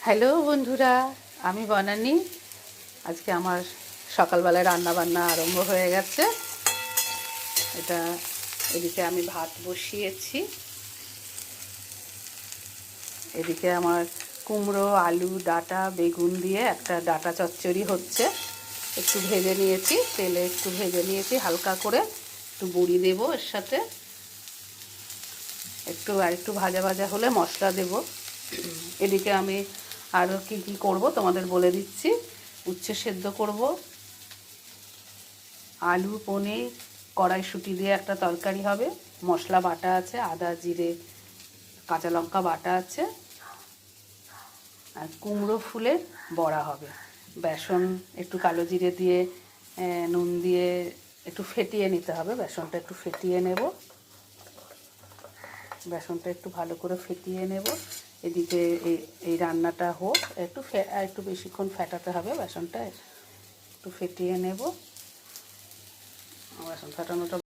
Hello বন্ধুরা, আমি বনানী। আজকে আমার সকালবেলায় রান্নাবান্না আরম্ভ হয়ে গেছে। এদিকে আমি ভাত বসিয়েছি। এদিকে আমার কুমড়ো, আলু, ডাঁটা, বেগুন দিয়ে একটা ডাঁটা চচ্চড়ি হচ্ছে। একটু ভেজে নিয়েছি, তেলে একটু ভেজে নিয়েছি হালকা করে। একটু বড়ি দেবো এর সাথে, একটু ভাজা ভাজা হলে মশলা দেব। এদিকে আমি আরও কি কি করব তোমাদের বলে দিচ্ছি। উচ্ছে সেদ্ধ করব, আলু, পনির, কড়াইশুঁটি দিয়ে একটা তরকারি হবে, মশলা বাটা আছে, আদা, জিরে, কাঁচা লঙ্কা বাটা আছে, আর কুমড়ো ফুলের বড়া হবে। বেসন একটু কালো জিরে দিয়ে নুন দিয়ে একটু ফেটিয়ে নিতে হবে। বেসনটা একটু ফেটিয়ে নেব, বেসনটা একটু ভালো করে ফেটিয়ে নেব। এদিকে এই রান্নাটা হোক, একটু বেশিক্ষণ ফেটাতে হবে বেসনটা, একটু ফেটিয়ে নেব। বেসন ফেটানোটা